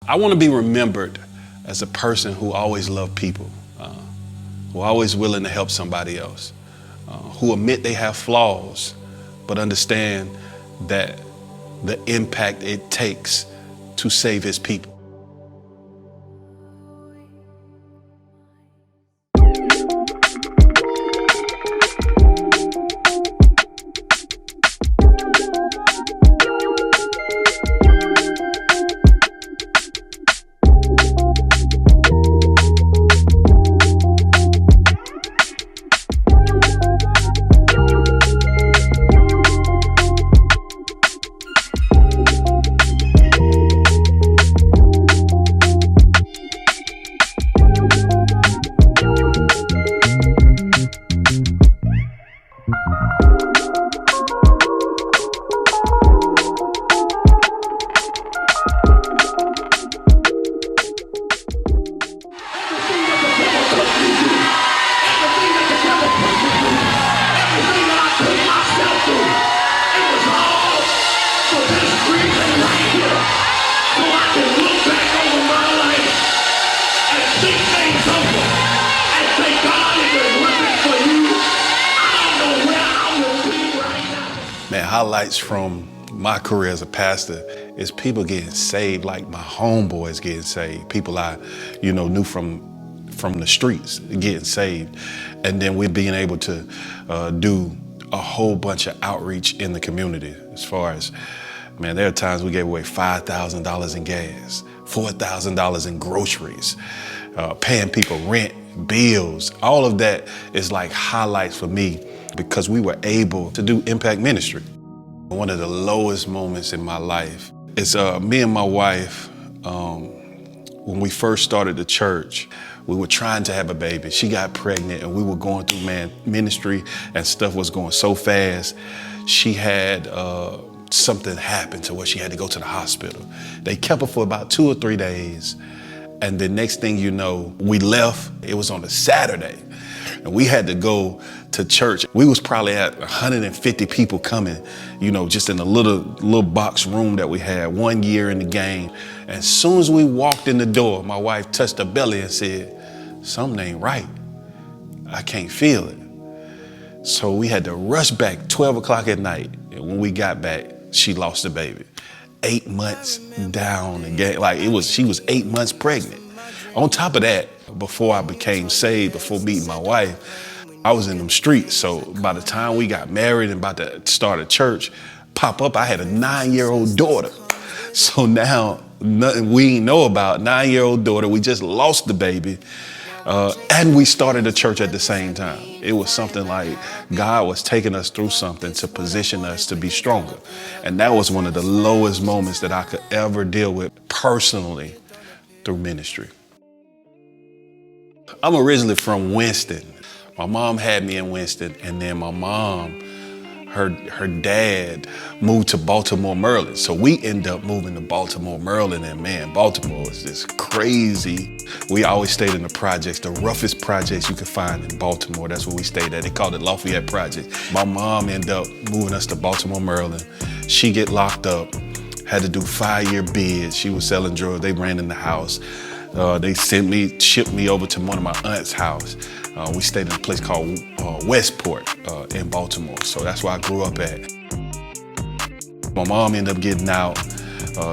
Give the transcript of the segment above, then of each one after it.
I want to be remembered as a person who always loved people, who always willing to help somebody else, who admit they have flaws, but understand that the impact it takes to save his people. Man, highlights from my career as a pastor is people getting saved, like my homeboys getting saved, people I, knew from the streets getting saved. And then we're being able to do a whole bunch of outreach in the community as far as, man, there are times we gave away $5,000 in gas, $4,000 in groceries, paying people rent, bills. All of that is like highlights for me because we were able to do impact ministry. One of the lowest moments in my life is me and my wife, when we first started the church, we were trying to have a baby. She got pregnant and we were going through ministry and stuff was going so fast. She had something happen to where she had to go to the hospital. They kept her for about 2 or 3 days. And the next thing you know, we left. It was on a Saturday. And we had to go to church. We was probably at 150 people coming, just in a little box room that we had 1 year in the game. And as soon as we walked in the door, my wife touched her belly and said, "Something ain't right. I can't feel it." So we had to rush back 12 o'clock at night. And when we got back, she lost the baby. 8 months down again. She was 8 months pregnant. On top of that, before I became saved, before meeting my wife, I was in them streets. So by the time we got married and about to start a church, pop up, I had a 9-year-old daughter. So now, nothing we ain't know about, 9-year-old daughter, we just lost the baby. And we started a church at the same time. It was something like God was taking us through something to position us to be stronger. And that was one of the lowest moments that I could ever deal with personally through ministry. I'm originally from Winston. My mom had me in Winston, and then my mom, her dad moved to Baltimore, Maryland. So we ended up moving to Baltimore, Maryland, and man, Baltimore was just crazy. We always stayed in the projects, the roughest projects you could find in Baltimore. That's where we stayed at. They called it Lafayette Project. My mom ended up moving us to Baltimore, Maryland. She get locked up, had to do 5-year bids. She was selling drugs. They ran in the house. They shipped me over to one of my aunt's house. We stayed in a place called Westport in Baltimore. So that's where I grew up at. My mom ended up getting out,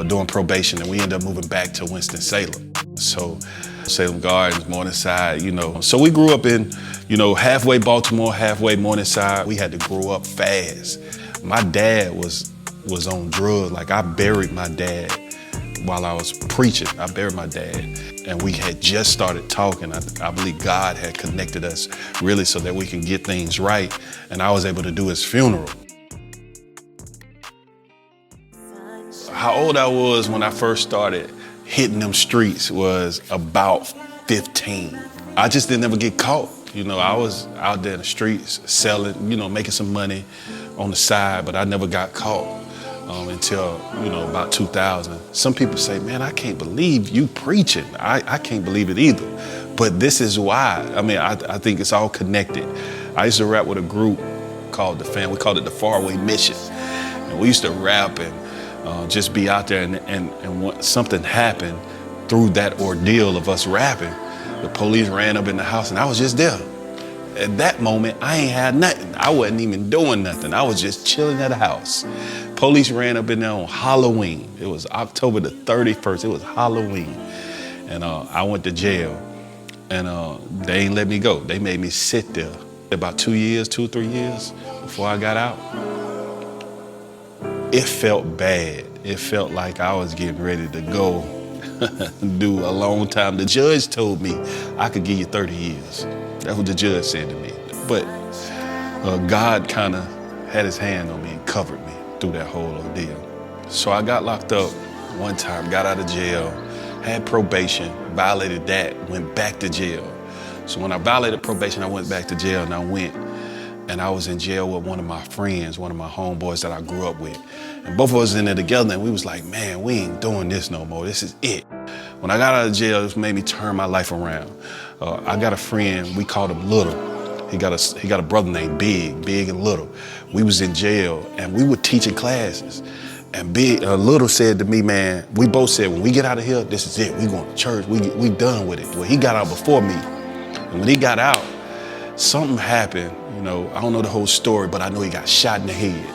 doing probation, and we ended up moving back to Winston-Salem. So Salem Gardens, Morningside, So we grew up in, halfway Baltimore, halfway Morningside. We had to grow up fast. My dad was on drugs. Like, I buried my dad while I was preaching. I buried my dad. And we had just started talking. I believe God had connected us really so that we can get things right. And I was able to do his funeral. How old I was when I first started hitting them streets was about 15. I just didn't ever get caught. I was out there in the streets selling, making some money on the side, but I never got caught. Until, about 2000. Some people say, man, I can't believe you preaching. I can't believe it either. But this is why. I think it's all connected. I used to rap with a group called The Fam. We called it the Faraway Mission. And we used to rap and just be out there and when something happened, through that ordeal of us rapping, the police ran up in the house and I was just there. At that moment, I ain't had nothing. I wasn't even doing nothing. I was just chilling at the house. Police ran up in there on Halloween. It was October the 31st. It was Halloween. And I went to jail. And they ain't let me go. They made me sit there about 2 years, 2-3 years before I got out. It felt bad. It felt like I was getting ready to go do a long time. The judge told me I could give you 30 years. That's what the judge said to me. But God kind of had his hand on me and covered me through that whole ordeal. So I got locked up one time, got out of jail, had probation, violated that, went back to jail. So when I violated probation, I went back to jail, and I was in jail with one of my friends, one of my homeboys that I grew up with. And both of us in there together, and we was like, man, we ain't doing this no more. This is it. When I got out of jail, it made me turn my life around. I got a friend, we called him Little. He got a brother named Big and Little. We was in jail, and we were teaching classes. And Little said to me, man, we both said, when we get out of here, this is it. We going to church. We done with it. Well, he got out before me. And when he got out, something happened. You know, I don't know the whole story, but I know he got shot in the head.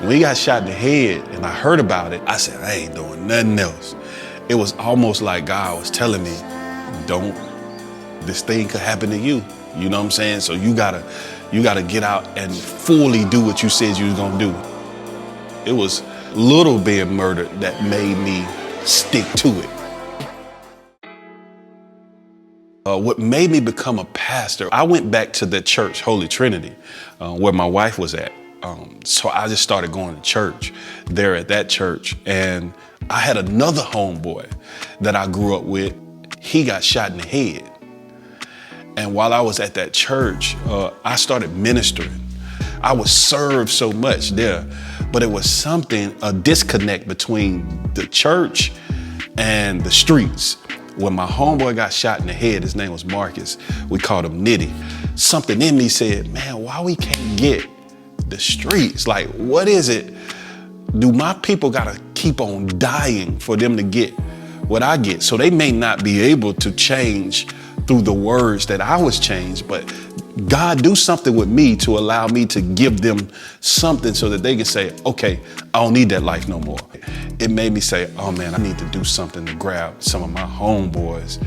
When he got shot in the head and I heard about it, I said, I ain't doing nothing else. It was almost like God was telling me, this thing could happen to you. You know what I'm saying? So you gotta get out and fully do what you said you was gonna do. It was Little being murdered that made me stick to it. What made me become a pastor, I went back to the church, Holy Trinity, where my wife was at. So I just started going to church there at that church. And I had another homeboy that I grew up with. He got shot in the head. And while I was at that church, I started ministering. I was served so much there, but it was a disconnect between the church and the streets. When my homeboy got shot in the head, his name was Marcus, we called him Nitty. Something in me said, man, why we can't get the streets? Like, what is it? Do my people gotta keep on dying for them to get what I get? So they may not be able to change through the words that I was changed, but God do something with me to allow me to give them something so that they can say, okay, I don't need that life no more. It made me say, oh man, I need to do something to grab some of my homeboys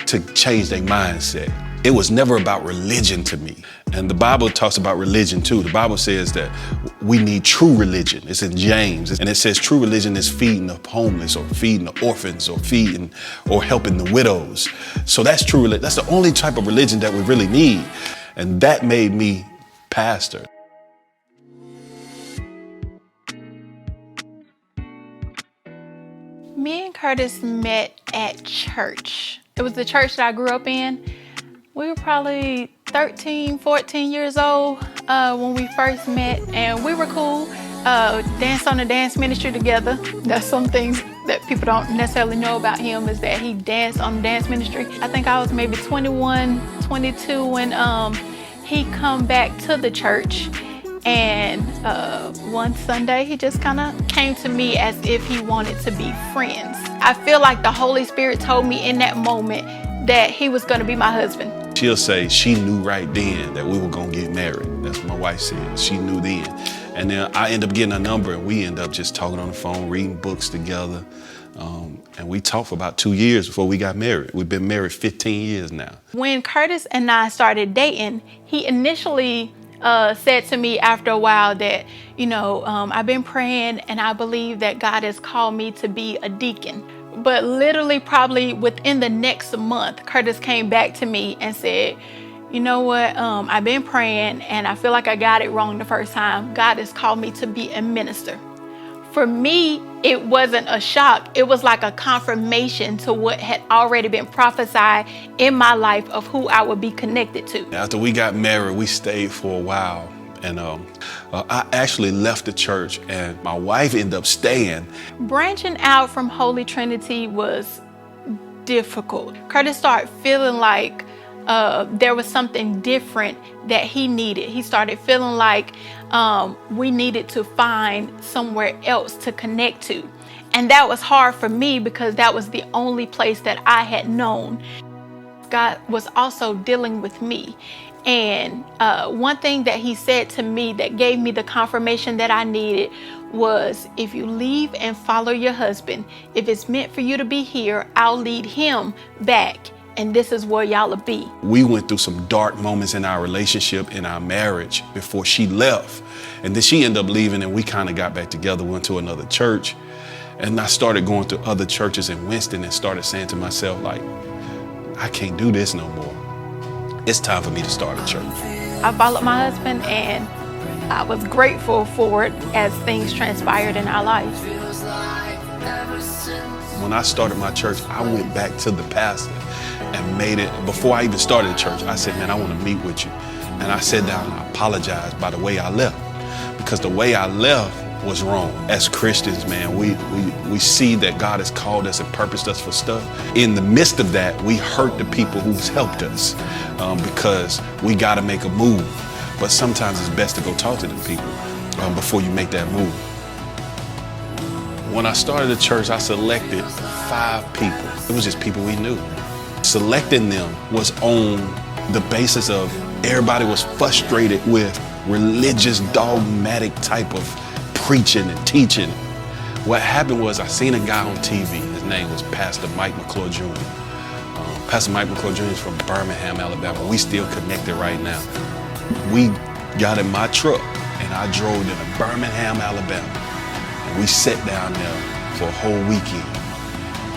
to change their mindset. It was never about religion to me. And the Bible talks about religion too. The Bible says that we need true religion. It's in James. And it says true religion is feeding the homeless or feeding the orphans or feeding or helping the widows. So that's true religion. That's the only type of religion that we really need. And that made me pastor. Me and Curtis met at church. It was the church that I grew up in. We were probably 13, 14 years old when we first met, and we were cool. Danced on the dance ministry together. That's some things that people don't necessarily know about him, is that he danced on the dance ministry. I think I was maybe 21, 22 when he come back to the church. And one Sunday, he just kind of came to me as if he wanted to be friends. I feel like the Holy Spirit told me in that moment that he was going to be my husband. She'll say she knew right then that we were going to get married. That's what my wife said. She knew then. And then I end up getting a number, and we end up just talking on the phone, reading books together. And we talked for about 2 years before we got married. We've been married 15 years now. When Curtis and I started dating, he initially said to me after a while that, I've been praying and I believe that God has called me to be a deacon. But literally probably within the next month, Curtis came back to me and said, you know what, I've been praying and I feel like I got it wrong the first time. God has called me to be a minister. For me, it wasn't a shock. It was like a confirmation to what had already been prophesied in my life of who I would be connected to. After we got married, we stayed for a while. And I actually left the church, and my wife ended up staying. Branching out from Holy Trinity was difficult. Curtis started feeling like there was something different that he needed. He started feeling like we needed to find somewhere else to connect to. And that was hard for me because that was the only place that I had known. God was also dealing with me. And one thing that he said to me that gave me the confirmation that I needed was, if you leave and follow your husband, if it's meant for you to be here, I'll lead him back. And this is where y'all will be. We went through some dark moments in our relationship, in our marriage, before she left. And then she ended up leaving, and we kind of got back together, went to another church. And I started going to other churches in Winston and started saying to myself, like, I can't do this no more. It's time for me to start a church. I followed my husband, and I was grateful for it as things transpired in our lives. When I started my church, I went back to the pastor and made it, before I even started the church, I said, man, I want to meet with you. And I sat down and I apologized by the way I left, because the way I left was wrong. As Christians, man, we see that God has called us and purposed us for stuff. In the midst of that, we hurt the people who's helped us because we got to make a move. But sometimes it's best to go talk to them people before you make that move. When I started the church, I selected 5 people. It was just people we knew. Selecting them was on the basis of everybody was frustrated with religious, dogmatic type of preaching and teaching. What happened was, I seen a guy on TV. His name was Pastor Mike McClure Jr. Pastor Mike McClure Jr. is from Birmingham, Alabama. We still connected right now. We got in my truck and I drove to Birmingham, Alabama. And we sat down there for a whole weekend.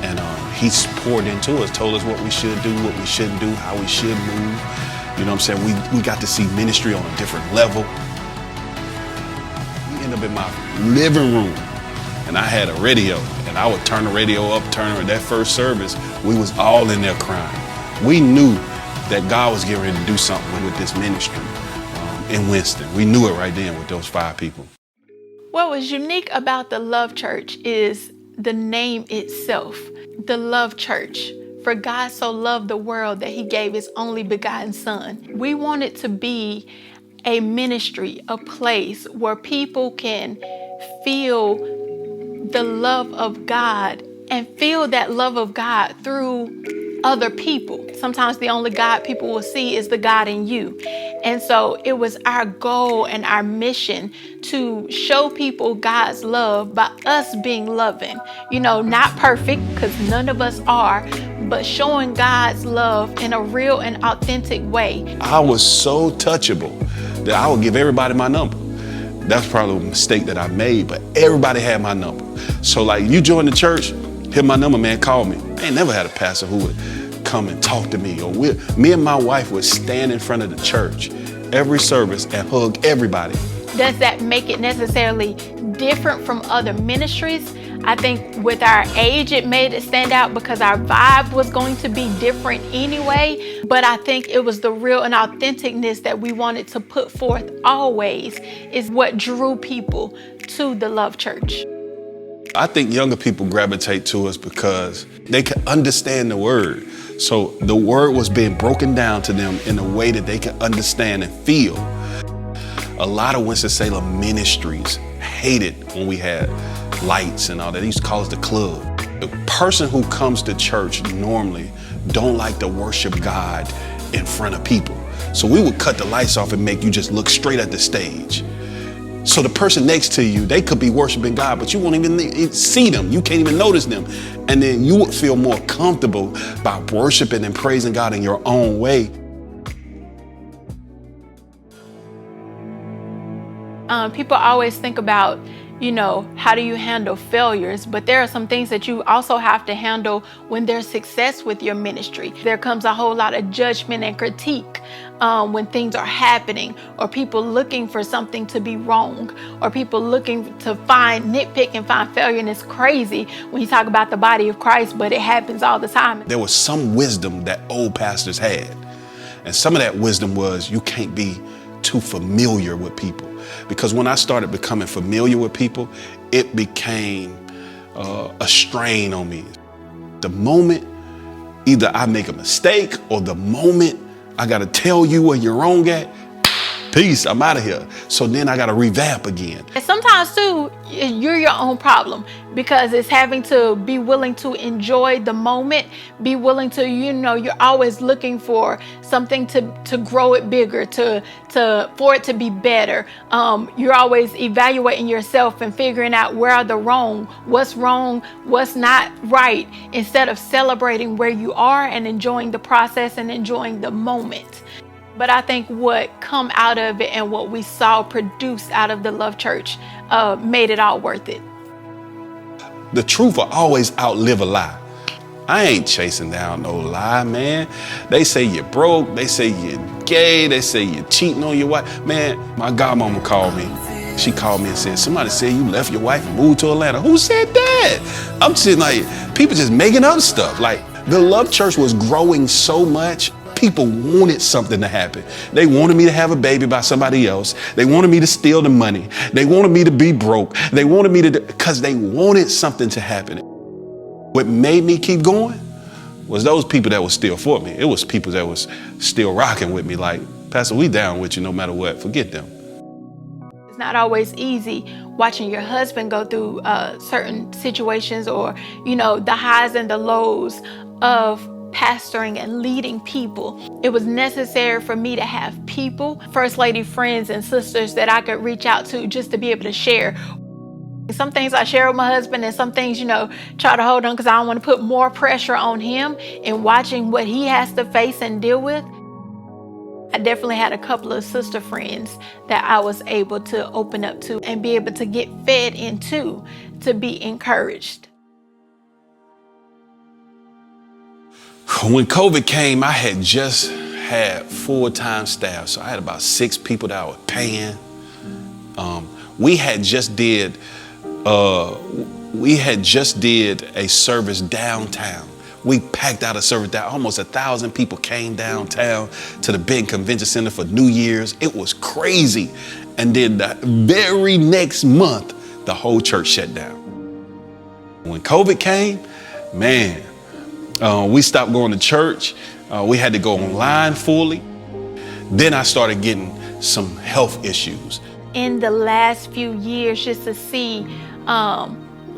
And he poured into us, told us what we should do, what we shouldn't do, how we should move. You know what I'm saying? We got to see ministry on a different level. We ended up in my living room, and I had a radio, and I would turn the radio up, that first service, we was all in there crying. We knew that God was getting ready to do something with this ministry in Winston. We knew it right then with those 5 people. What was unique about the Love Church is the name itself, the Love Church. For God so loved the world that he gave his only begotten son. We want it to be a ministry, a place where people can feel the love of God and feel that love of God through other people. Sometimes the only God people will see is the God in you. And so it was our goal and our mission to show people God's love by us being loving. You know, not perfect, because none of us are, but showing God's love in a real and authentic way. I was so touchable that I would give everybody my number. That's probably a mistake that I made, but everybody had my number. So like, you join the church, hit my number, man, call me. I ain't never had a pastor who would come and talk to me. Or me and my wife would stand in front of the church every service and hug everybody. Does that make it necessarily different from other ministries? I think with our age, it made it stand out because our vibe was going to be different anyway. But I think it was the real and authenticness that we wanted to put forth always is what drew people to the Love Church. I think younger people gravitate to us because they can understand the word. So the word was being broken down to them in a way that they can understand and feel. A lot of Winston-Salem ministries hated when we had lights and all that. They used to call us the club. The person who comes to church normally don't like to worship God in front of people. So we would cut the lights off and make you just look straight at the stage. So the person next to you, they could be worshiping God, but you won't even see them. You can't even notice them. And then you would feel more comfortable by worshiping and praising God in your own way. People always think about, you know, how do you handle failures? But there are some things that you also have to handle when there's success with your ministry. There comes a whole lot of judgment and critique when things are happening, or people looking for something to be wrong, or people looking to nitpick and find failure. And it's crazy when you talk about the body of Christ, but it happens all the time. There was some wisdom that old pastors had. And some of that wisdom was you can't be too familiar with people. Because when I started becoming familiar with people, it became a strain on me. The moment either I make a mistake or the moment I got to tell you where you're wrong at, Peace, I'm out of here. So then I got to revamp again. And sometimes too, you're your own problem, because it's having to be willing to enjoy the moment, be willing to, you're always looking for something to grow it bigger, for it to be better. You're always evaluating yourself and figuring out where are the wrong, what's not right, instead of celebrating where you are and enjoying the process and enjoying the moment. But I think what come out of it and what we saw produced out of the Love Church made it all worth it. The truth will always outlive a lie. I ain't chasing down no lie, man. They say you're broke. They say you're gay. They say you're cheating on your wife. Man, my godmama called me. She called me and said, somebody said you left your wife and moved to Atlanta. Who said that? I'm sitting like, people just making up stuff. Like, the Love Church was growing so much. People wanted something to happen. They wanted me to have a baby by somebody else. They wanted me to steal the money. They wanted me to be broke. They wanted me to, because they wanted something to happen. What made me keep going was those people that were still for me. It was people that was still rocking with me. Like, Pastor, we down with you no matter what. Forget them. It's not always easy watching your husband go through certain situations, or, the highs and the lows of pastoring and leading people. It was necessary for me to have people, First Lady friends and sisters that I could reach out to just to be able to share. Some things I share with my husband, and some things, try to hold on because I don't want to put more pressure on him in watching what he has to face and deal with. I definitely had a couple of sister friends that I was able to open up to and be able to get fed into, to be encouraged. When COVID came, I had just had full-time staff. So I had about 6 people that I was paying. We had just did a service downtown. We packed out a service down. Almost 1,000 people came downtown to the big convention center for New Year's. It was crazy. And then the very next month, the whole church shut down. When COVID came, man, we stopped going to church. We had to go online fully. Then I started getting some health issues. In the last few years, just to see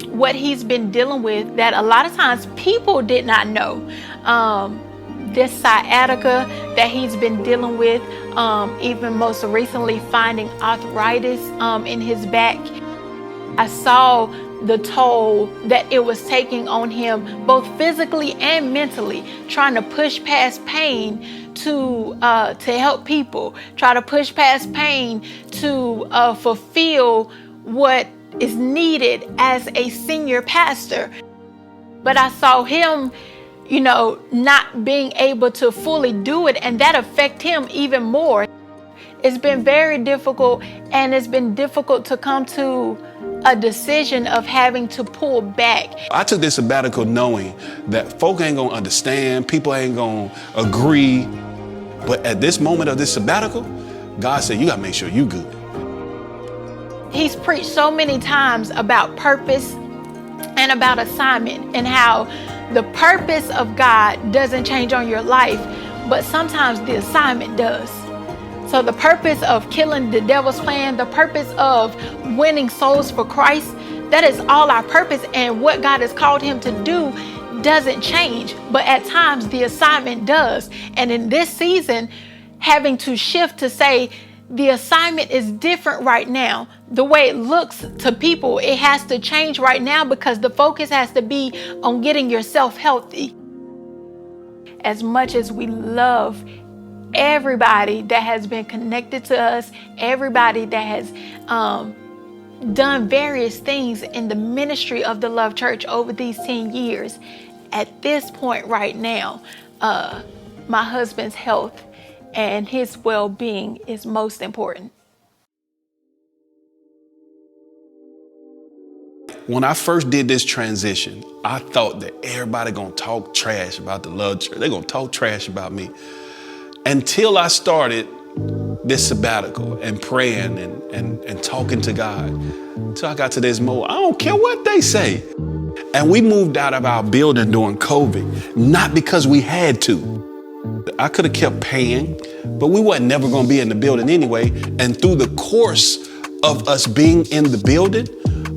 what he's been dealing with, that a lot of times people did not know. This sciatica that he's been dealing with, even most recently finding arthritis in his back. I saw the toll that it was taking on him, both physically and mentally, trying to push past pain to help people, try to push past pain to fulfill what is needed as a senior pastor. But I saw him, not being able to fully do it, and that affect him even more. It's been very difficult, and it's been difficult to come to a decision of having to pull back. I took this sabbatical knowing that folk ain't gonna understand, people ain't gonna agree. But at this moment of this sabbatical, God said, you gotta make sure you good. He's preached so many times about purpose and about assignment, and how the purpose of God doesn't change on your life, but sometimes the assignment does. So the purpose of killing the devil's plan, the purpose of winning souls for Christ, that is all our purpose, and what God has called him to do doesn't change, but at times the assignment does. And in this season, having to shift to say, the assignment is different right now. The way it looks to people, it has to change right now, because the focus has to be on getting yourself healthy. As much as we love everybody that has been connected to us, everybody that has done various things in the ministry of the Love Church over these 10 years, at this point right now, my husband's health and his well-being is most important. When I first did this transition, I thought that everybody gonna talk trash about the Love Church. They're gonna talk trash about me. Until I started this sabbatical and praying and talking to God, until I got to this moment, I don't care what they say. And we moved out of our building during COVID, not because we had to. I could have kept paying, but we wasn't never going to be in the building anyway. And through the course of us being in the building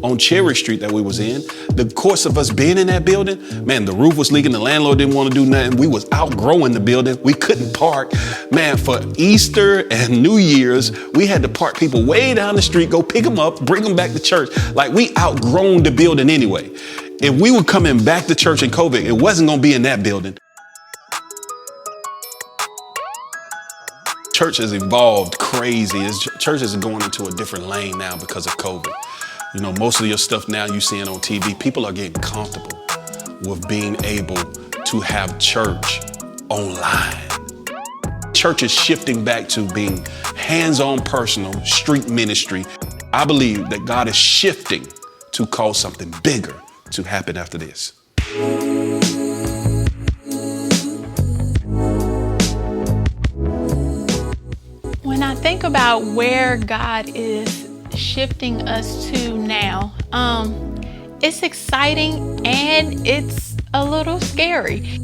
on Cherry Street that we was in, the course of us being in that building, man, the roof was leaking. The landlord didn't want to do nothing. We was outgrowing the building. We couldn't park. Man, for Easter and New Year's, we had to park people way down the street, go pick them up, bring them back to church. Like, we outgrown the building anyway. If we were coming back to church in COVID, it wasn't going to be in that building. Church has evolved crazy. Church is going into a different lane now because of COVID. You know, most of your stuff now you're seeing on TV, people are getting comfortable with being able to have church online. Church is shifting back to being hands-on, personal, street ministry. I believe that God is shifting to cause something bigger to happen after this. When I think about where God is shifting us to now, it's exciting and it's a little scary.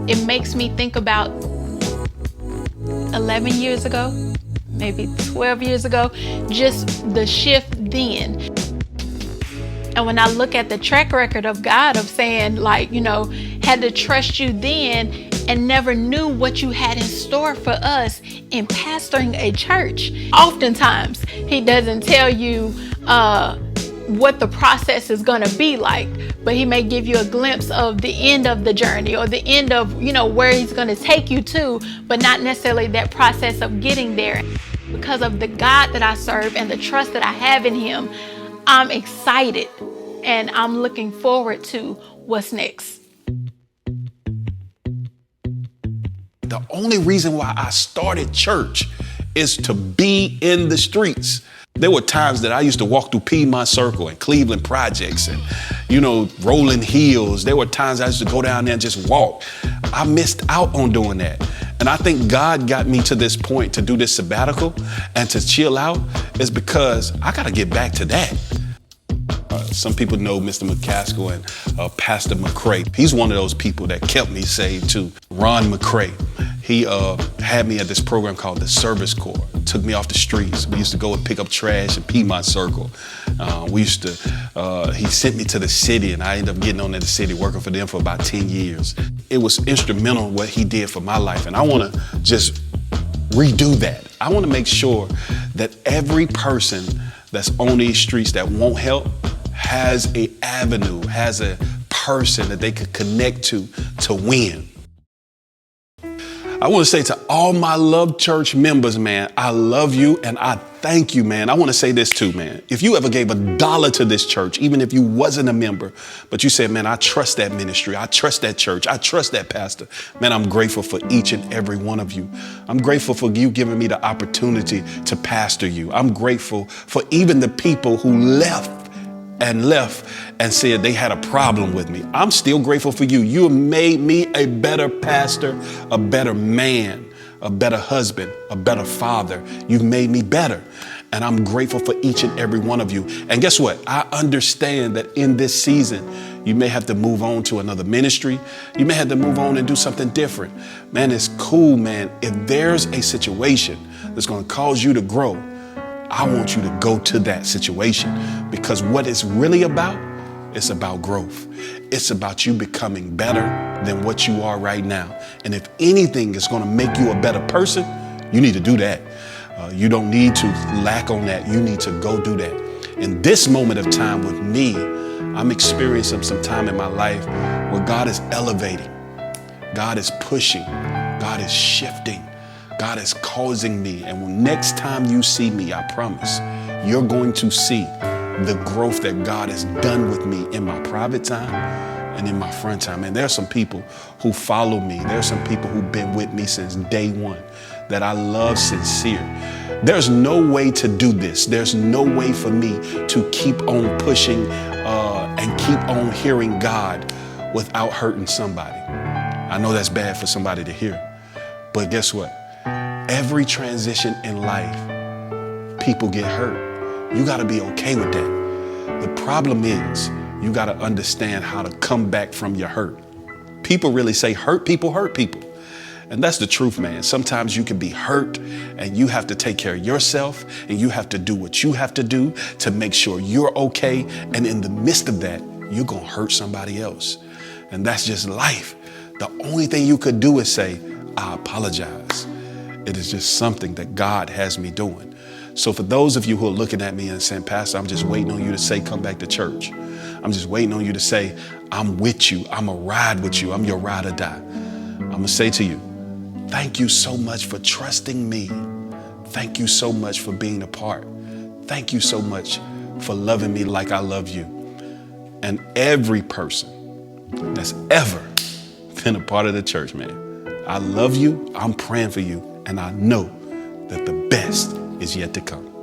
It makes me think about 11 years ago, maybe 12 years ago, just the shift then. And when I look at the track record of God, of saying, like, you know, had to trust you then and never knew what you had in store for us in pastoring a church. Oftentimes, He doesn't tell you what the process is going to be like, but He may give you a glimpse of the end of the journey or the end of, you know, where He's going to take you to, but not necessarily that process of getting there. Because of the God that I serve and the trust that I have in Him, I'm excited and I'm looking forward to what's next. The only reason why I started church is to be in the streets. There were times that I used to walk through Piedmont Circle and Cleveland Projects and, you know, Rolling Hills. There were times I used to go down there and just walk. I missed out on doing that. And I think God got me to this point to do this sabbatical and to chill out is because I got to get back to that. Some people know Mr. McCaskill and Pastor McCray. He's one of those people that kept me saved too. Ron McCray. He had me at this program called the Service Corps. Took me off the streets. We used to go and pick up trash at Piedmont Circle. He sent me to the city and I ended up getting on at the city, working for them for about 10 years. It was instrumental what he did for my life. And I want to just redo that. I want to make sure that every person that's on these streets that won't help has a avenue, has a person that they could connect to win. I want to say to all my Love Church members, man, I love you and I thank you, man. I want to say this too, man. If you ever gave $1 to this church, even if you wasn't a member, but you said, man, I trust that ministry, I trust that church, I trust that pastor, man, I'm grateful for each and every one of you. I'm grateful for you giving me the opportunity to pastor you. I'm grateful for even the people who left and said they had a problem with me. I'm still grateful for you. You made me a better pastor, a better man, a better husband, a better father. You've made me better. And I'm grateful for each and every one of you. And guess what? I understand that in this season, you may have to move on to another ministry. You may have to move on and do something different. Man, it's cool, man. If there's a situation that's going to cause you to grow, I want you to go to that situation, because what it's really about, it's about growth. It's about you becoming better than what you are right now. And if anything is going to make you a better person, you need to do that. You don't need to lack on that. You need to go do that. In this moment of time with me, I'm experiencing some time in my life where God is elevating, God is pushing, God is shifting. God is causing me, and next time you see me, I promise, you're going to see the growth that God has done with me in my private time and in my front time. And there are some people who follow me. There are some people who've been with me since day one that I love sincere. There's no way to do this. There's no way for me to keep on pushing and keep on hearing God without hurting somebody. I know that's bad for somebody to hear, but guess what? Every transition in life, people get hurt. You got to be okay with that. The problem is you got to understand how to come back from your hurt. People really say hurt people hurt people. And that's the truth, man. Sometimes you can be hurt and you have to take care of yourself and you have to do what you have to do to make sure you're okay. And in the midst of that, you're going to hurt somebody else. And that's just life. The only thing you could do is say, I apologize. It is just something that God has me doing. So for those of you who are looking at me and saying, Pastor, I'm just waiting on you to say, come back to church. I'm just waiting on you to say, I'm with you. I'm a ride with you. I'm your ride or die. I'm going to say to you, thank you so much for trusting me. Thank you so much for being a part. Thank you so much for loving me like I love you. And every person that's ever been a part of the church, man, I love you. I'm praying for you. And I know that the best is yet to come.